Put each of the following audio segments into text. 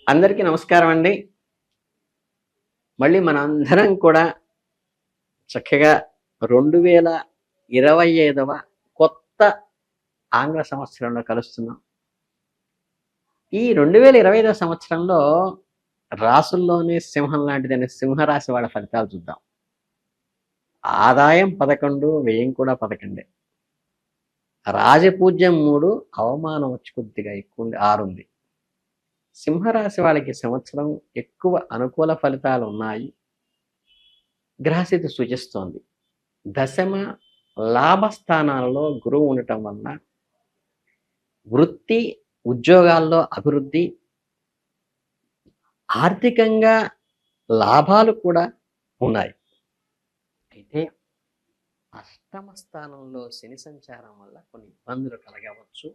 అందరికీ నమస్కారం అండి. మళ్ళీ మనందరం కూడా చక్కగా 2025వ కొత్త ఆంగ్ల సంవత్సరంలో కలుస్తున్నాం. ఈ 2025 సంవత్సరంలో రాసుల్లోనే సింహం లాంటిదైన సింహరాశి వాళ్ళ ఫలితాలు చూద్దాం. ఆదాయం 11, వ్యయం కూడా 11. రాజపూజ్యం 3, అవమానం వచ్చి కొద్దిగా ఎక్కువ 6 ఉంది. సింహరాశి వాళ్ళకి సంవత్సరం ఎక్కువ అనుకూల ఫలితాలు ఉన్నాయి. గ్రహస్థితి సూచిస్తోంది. దశమ లాభస్థానాలలో గురువు ఉండటం వలన వృత్తి, ఉద్యోగాల్లో అభివృద్ధి, ఆర్థికంగా లాభాలు కూడా ఉన్నాయి. అయితే అష్టమ స్థానంలో శని సంచారం వల్ల కొన్ని ఇబ్బందులు కలగవచ్చు.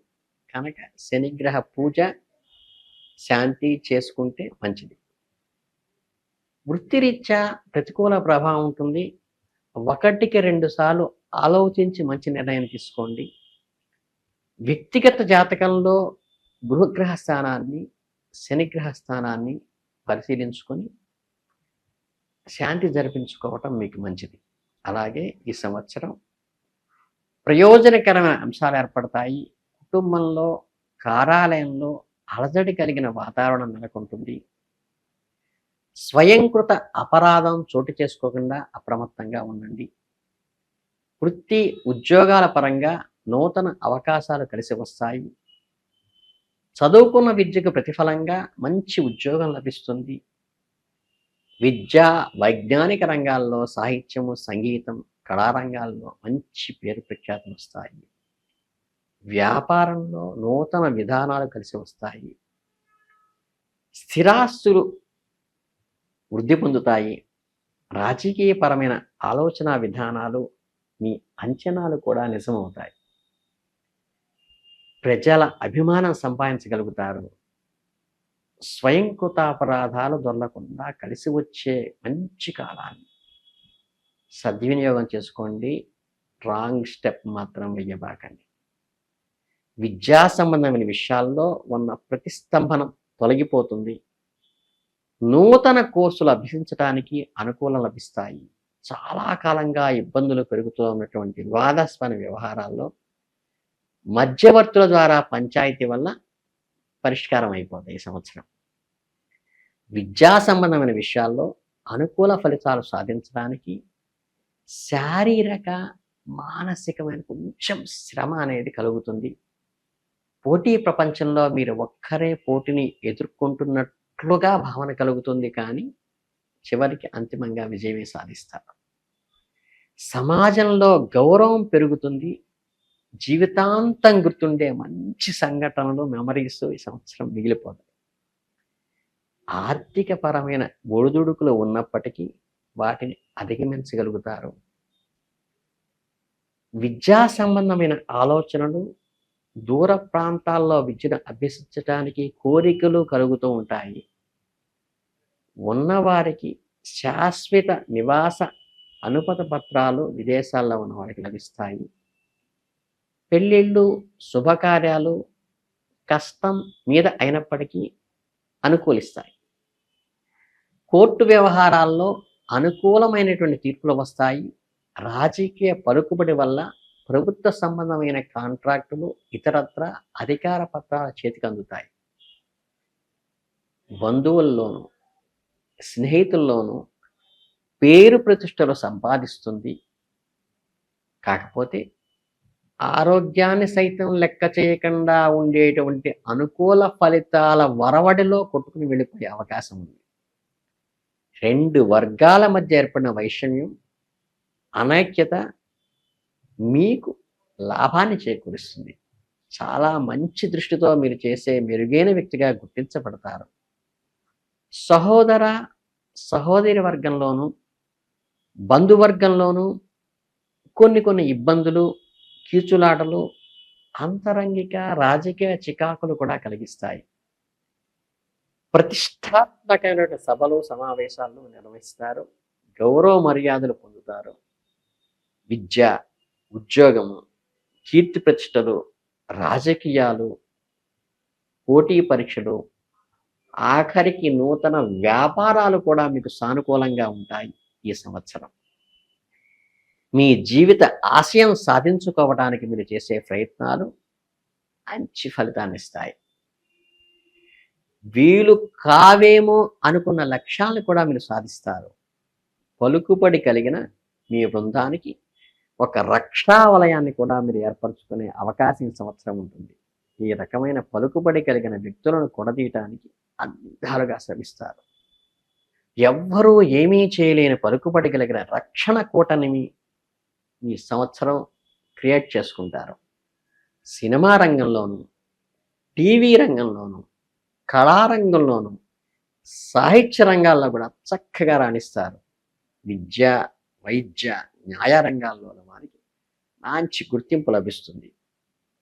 కనుక శనిగ్రహ పూజ, శాంతి చేసుకుంటే మంచిది. వృత్తిరీత్యా ప్రతికూల ప్రభావం ఉంటుంది. 1కి 2 సార్లు ఆలోచించి మంచి నిర్ణయం తీసుకోండి. వ్యక్తిగత జాతకంలో గృహగ్రహ స్థానాన్ని, శనిగ్రహ స్థానాన్ని పరిశీలించుకొని శాంతి జరిపించుకోవటం మీకు మంచిది. అలాగే ఈ సంవత్సరం ప్రయోజనకరమైన అంశాలు ఏర్పడతాయి. కుటుంబంలో, కార్యాలయంలో అలజడి కలిగిన వాతావరణం నెలకొంటుంది. స్వయంకృత అపరాధం చోటు చేసుకోకుండా అప్రమత్తంగా ఉండండి. వృత్తి, ఉద్యోగాల పరంగా నూతన అవకాశాలు కలిసి వస్తాయి. చదువుకున్న విద్యకు ప్రతిఫలంగా మంచి ఉద్యోగం లభిస్తుంది. విద్యా, వైజ్ఞానిక రంగాల్లో, సాహిత్యము, సంగీతం, కళారంగాల్లో మంచి పేరు ప్రఖ్యాతులు వస్తాయి. వ్యాపారంలో నూతన విధానాలు కలిసి వస్తాయి. స్థిరాస్తులు వృద్ధి పొందుతాయి. రాజకీయపరమైన ఆలోచన విధానాలు, మీ అంచనాలు కూడా నిజమవుతాయి. ప్రజల అభిమానం సంపాదించగలుగుతారు. స్వయంకృతాపరాధాలు దొరలకుండా కలిసి వచ్చే మంచి కాలాన్ని సద్వినియోగం చేసుకోండి. రాంగ్ స్టెప్ మాత్రం వెయ్యబాకండి. విద్యా సంబంధమైన విషయాల్లో ఉన్న ప్రతిస్తంభనం తొలగిపోతుంది. నూతన కోర్సులు అభ్యసించడానికి అనుకూలం లభిస్తాయి. చాలా కాలంగా ఇబ్బందులు పెరుగుతూ ఉన్నటువంటి వివాదాస్పద వ్యవహారాల్లో మధ్యవర్తుల ద్వారా పంచాయతీ వల్ల పరిష్కారం అయిపోతాయి ఈ సంవత్సరం. విద్యా సంబంధమైన విషయాల్లో అనుకూల ఫలితాలు సాధించడానికి శారీరక, మానసికమైన కొంచెం శ్రమ అనేది కలుగుతుంది. పోటీ ప్రపంచంలో మీరు ఒక్కరే పోటీని ఎదుర్కొంటున్నట్లుగా భావన కలుగుతుంది, కానీ చివరికి అంతిమంగా విజయమే సాధిస్తారు. సమాజంలో గౌరవం పెరుగుతుంది. జీవితాంతం గుర్తుండే మంచి సంఘటనలు, మెమరీస్ ఈ సంవత్సరం మిగిలిపోతాయి. ఆర్థిక పరమైన ఒడిదుడుకులు ఉన్నప్పటికీ వాటిని అధిగమించగలుగుతారు. విద్యా సంబంధమైన ఆలోచనలు, దూర ప్రాంతాల్లో విద్యను అభ్యసించడానికి కోరికలు కలుగుతూ ఉంటాయి. ఉన్నవారికి శాశ్వత నివాస అనుమతి పత్రాలు విదేశాల్లో ఉన్న వారికి లభిస్తాయి. పెళ్ళిళ్ళు, శుభకార్యాలు కష్టం మీద అయినప్పటికీ అనుకూలిస్తాయి. కోర్టు వ్యవహారాల్లో అనుకూలమైనటువంటి తీర్పులు వస్తాయి. రాజకీయ పలుకుబడి వల్ల ప్రభుత్వ సంబంధమైన కాంట్రాక్టులు, ఇతరత్ర అధికార పత్రాల చేతికి అందుతాయి. బంధువుల్లోనూ, స్నేహితుల్లోనూ పేరు ప్రతిష్టలు సంపాదిస్తుంది. కాకపోతే ఆరోగ్యాన్ని సైతం లెక్క చేయకుండా ఉండేటువంటి అనుకూల ఫలితాల వరవడిలో కొట్టుకుని వెళ్ళిపోయే అవకాశం ఉంది. 2 వర్గాల మధ్య ఏర్పడిన వైషమ్యం, అనైక్యత మీకు లాభాన్ని చేకూరుస్తుంది. చాలా మంచి దృష్టితో మీరు చేసే మెరుగైన వ్యక్తిగా గుర్తించబడతారు. సహోదర, సహోదరి వర్గంలోనూ, బంధువర్గంలోనూ కొన్ని ఇబ్బందులు, కీచులాటలు, అంతరంగిక రాజకీయ చికాకులు కూడా కలిగిస్తాయి. ప్రతిష్టాత్మకమైన సభలు, సమావేశాలను నిర్వహిస్తారు. గౌరవ మర్యాదలు పొందుతారు. విద్య, ఉద్యోగము, కీర్తి ప్రతిష్టలు, రాజకీయాలు, పోటీ పరీక్షలు, ఆఖరికి నూతన వ్యాపారాలు కూడా మీకు సానుకూలంగా ఉంటాయి ఈ సంవత్సరం. మీ జీవిత ఆశయం సాధించుకోవడానికి మీరు చేసే ప్రయత్నాలు మంచి ఫలితాన్నిస్తాయి. వీలు కావేమో అనుకున్న లక్ష్యాలను కూడా మీరు సాధిస్తారు. పలుకుబడి కలిగిన మీ బృందానికి ఒక రక్షా వలయాన్ని కూడా మీరు ఏర్పరచుకునే అవకాశం ఈ సంవత్సరం ఉంటుంది. ఈ రకమైన పలుకుబడి కలిగిన వ్యక్తులను కొడదీయటానికి అన్ని విధాలుగా శ్రమిస్తారు. ఎవ్వరూ ఏమీ చేయలేని పలుకుబడి కలిగిన రక్షణ కూటమిని ఈ సంవత్సరం క్రియేట్ చేసుకుంటారు. సినిమా రంగంలోనూ, టీవీ రంగంలోనూ, కళారంగంలోనూ, సాహిత్య రంగాల్లో కూడా చక్కగా రాణిస్తారు. విద్య, వైద్య, న్యాయ రంగాల్లోని వారికి మంచి గుర్తింపు లభిస్తుంది.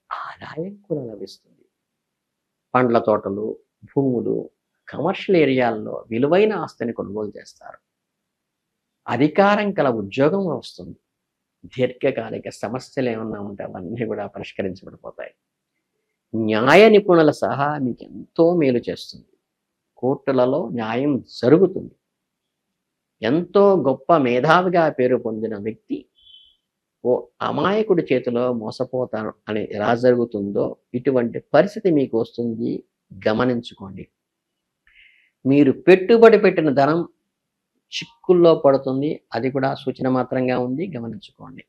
ఆదాయం కూడా లభిస్తుంది. పండ్ల తోటలు, భూములు, కమర్షియల్ ఏరియాల్లో విలువైన ఆస్తిని కొనుగోలు చేస్తారు. అధికారం కల ఉద్యోగం వస్తుంది. దీర్ఘకాలిక సమస్యలు ఏమన్నా ఉంటే అవన్నీ కూడా పరిష్కరించబడిపోతాయి. న్యాయ నిపుణుల సహా మీకు ఎంతో మేలు చేస్తుంది. కోర్టులలో న్యాయం జరుగుతుంది. ఎంతో గొప్ప మేధావిగా పేరు పొందిన వ్యక్తి ఓ అమాయకుడి చేతిలో మోసపోతాను అని ఎలా జరుగుతుందో ఇటువంటి పరిస్థితి మీకు వస్తుంది. గమనించుకోండి. మీరు పెట్టుబడి పెట్టిన ధనం చిక్కుల్లో పడుతుంది. అది కూడా సూచన మాత్రంగా ఉంది. గమనించుకోండి.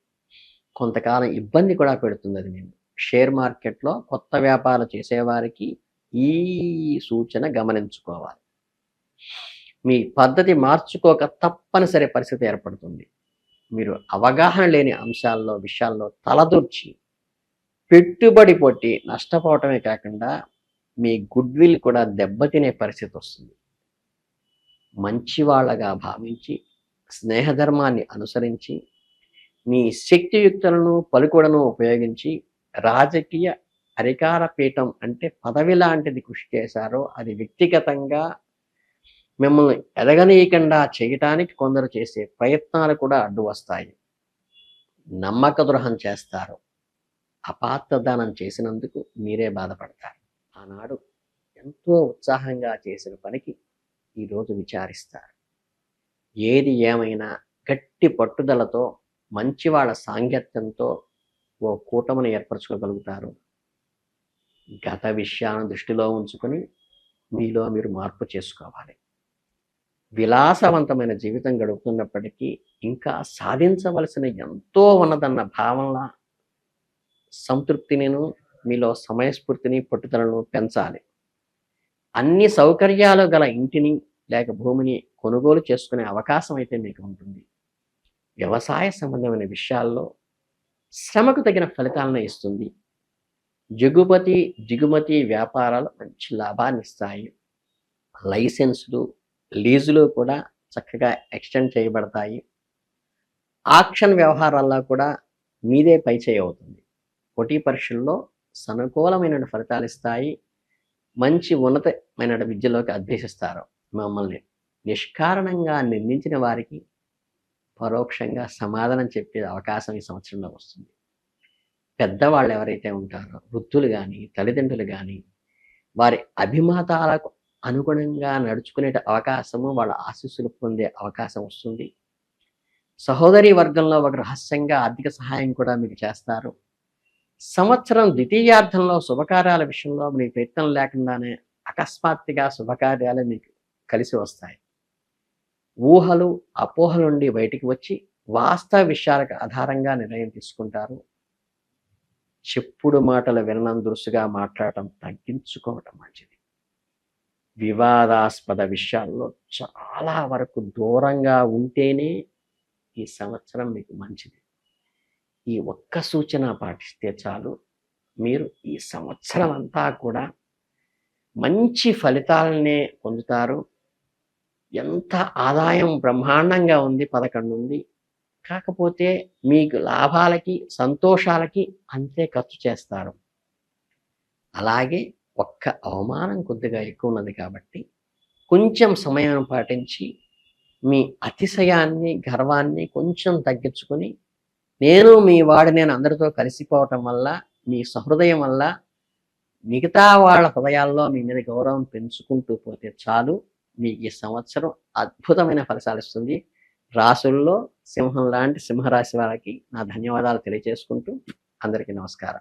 కొంతకాలం ఇబ్బంది కూడా పెడుతుంది అది మేము. షేర్ మార్కెట్లో కొత్త వ్యాపారాలు చేసేవారికి ఈ సూచన గమనించుకోవాలి. మీ పద్ధతి మార్చుకోక తప్పనిసరి పరిస్థితి ఏర్పడుతుంది. మీరు అవగాహన లేని విషయాల్లో తలదూర్చి పెట్టుబడి పొట్టి నష్టపోవటమే కాకుండా మీ గుడ్ విల్ కూడా దెబ్బతినే పరిస్థితి వస్తుంది. మంచివాళ్ళగా భావించి స్నేహధర్మాన్ని అనుసరించి మీ శక్తియుక్తులను పలుకుడను ఉపయోగించి రాజకీయ అధికార పీఠం అంటే పదవి లాంటిది కృషి చేశారో అది వ్యక్తిగతంగా మిమ్మల్ని ఎదగనీయకుండా చేయటానికి కొందరు చేసే ప్రయత్నాలు కూడా అడ్డు వస్తాయి. నమ్మక ద్రోహం చేస్తారు. అపాత్రదానం చేసినందుకు మీరే బాధపడతారు. ఆనాడు ఎంతో ఉత్సాహంగా చేసిన పనికి ఈరోజు విచారిస్తారు. ఏది ఏమైనా గట్టి పట్టుదలతో మంచి వాళ్ళ సాంగత్యంతో ఓ కూటమిని ఏర్పరచుకోగలుగుతారు. గత విషయాలను దృష్టిలో ఉంచుకొని మీలో మీరు మార్పు చేసుకోవాలి. విలాసవంతమైన జీవితం గడుపుతున్నప్పటికీ ఇంకా సాధించవలసిన ఎంతో ఉన్నదన్న భావన సంతృప్తిని మీలో సమయస్ఫూర్తిని పట్టుదలను పెంచాలి. అన్ని సౌకర్యాలు గల ఇంటిని లేక భూమిని కొనుగోలు చేసుకునే అవకాశం అయితే మీకు ఉంటుంది. వ్యవసాయ సంబంధమైన విషయాల్లో శ్రమకు తగిన ఫలితాలను ఇస్తుంది. దిగుమతి వ్యాపారాలు మంచి లాభాన్ని ఇస్తాయి. లైసెన్సులు, లీజులు కూడా చక్కగా ఎక్స్టెండ్ చేయబడతాయి. ఆక్షన్ వ్యవహారాల్లో కూడా మీదే పైచేయి అవుతుంది. పోటీ పరీక్షల్లో సానుకూలమైన ఫలితాలు ఇస్తాయి. మంచి ఉన్నతమైన విద్యలోకి అభ్యసిస్తారు. మిమ్మల్ని నిష్కారణంగా నిందించిన వారికి పరోక్షంగా సమాధానం చెప్పే అవకాశం ఈ సంవత్సరంలో వస్తుంది. పెద్దవాళ్ళు ఎవరైతే ఉంటారో వృద్ధులు కానీ తల్లిదండ్రులు కానీ వారి అభిమతాలకు అనుగుణంగా నడుచుకునే అవకాశము, వాళ్ళ ఆశీస్సులు పొందే అవకాశం వస్తుంది. సహోదరి వర్గంలో ఒక రహస్యంగా ఆర్థిక సహాయం కూడా మీకు చేస్తారు. సంవత్సరం ద్వితీయార్థంలో శుభకార్యాల విషయంలో మీ ప్రయత్నం లేకుండానే అకస్మాత్తుగా శుభకార్యాలు మీకు కలిసి వస్తాయి. ఊహలు, అపోహల నుండి బయటికి వచ్చి వాస్తవ విషయాలకు ఆధారంగా నిర్ణయం తీసుకుంటారు. చెప్పుడు మాటలు విననందురుసుగా మాట్లాడటం తగ్గించుకోవటం మంచిది. వివాదాస్పద విషయాల్లో చాలా వరకు దూరంగా ఉంటేనే ఈ సంవత్సరం మీకు మంచిది. ఈ ఒక్క సూచన పాటిస్తే చాలు, మీరు ఈ సంవత్సరం అంతా కూడా మంచి ఫలితాలనే పొందుతారు. ఎంత ఆదాయం బ్రహ్మాండంగా ఉంది, 11 ఉంది. కాకపోతే మీకు లాభాలకి సంతోషాలకి అంతే ఖర్చు చేస్తారు. అలాగే ఒక్క అవమానం కొద్దిగా ఎక్కువ ఉన్నది కాబట్టి కొంచెం సమయం పాటించి మీ అతిశయాన్ని, గర్వాన్ని కొంచెం తగ్గించుకొని నేను అందరితో కలిసిపోవటం వల్ల, మీ సహృదయం వల్ల మిగతా వాళ్ళ హృదయాల్లో మీ మీద గౌరవం పెంచుకుంటూ పోతే చాలు. మీకు ఈ సంవత్సరం అద్భుతమైన ఫలితాలిస్తుంది. రాసుల్లో సింహం లాంటి సింహరాశి వారికి నా ధన్యవాదాలు తెలియజేసుకుంటూ అందరికీ నమస్కారం.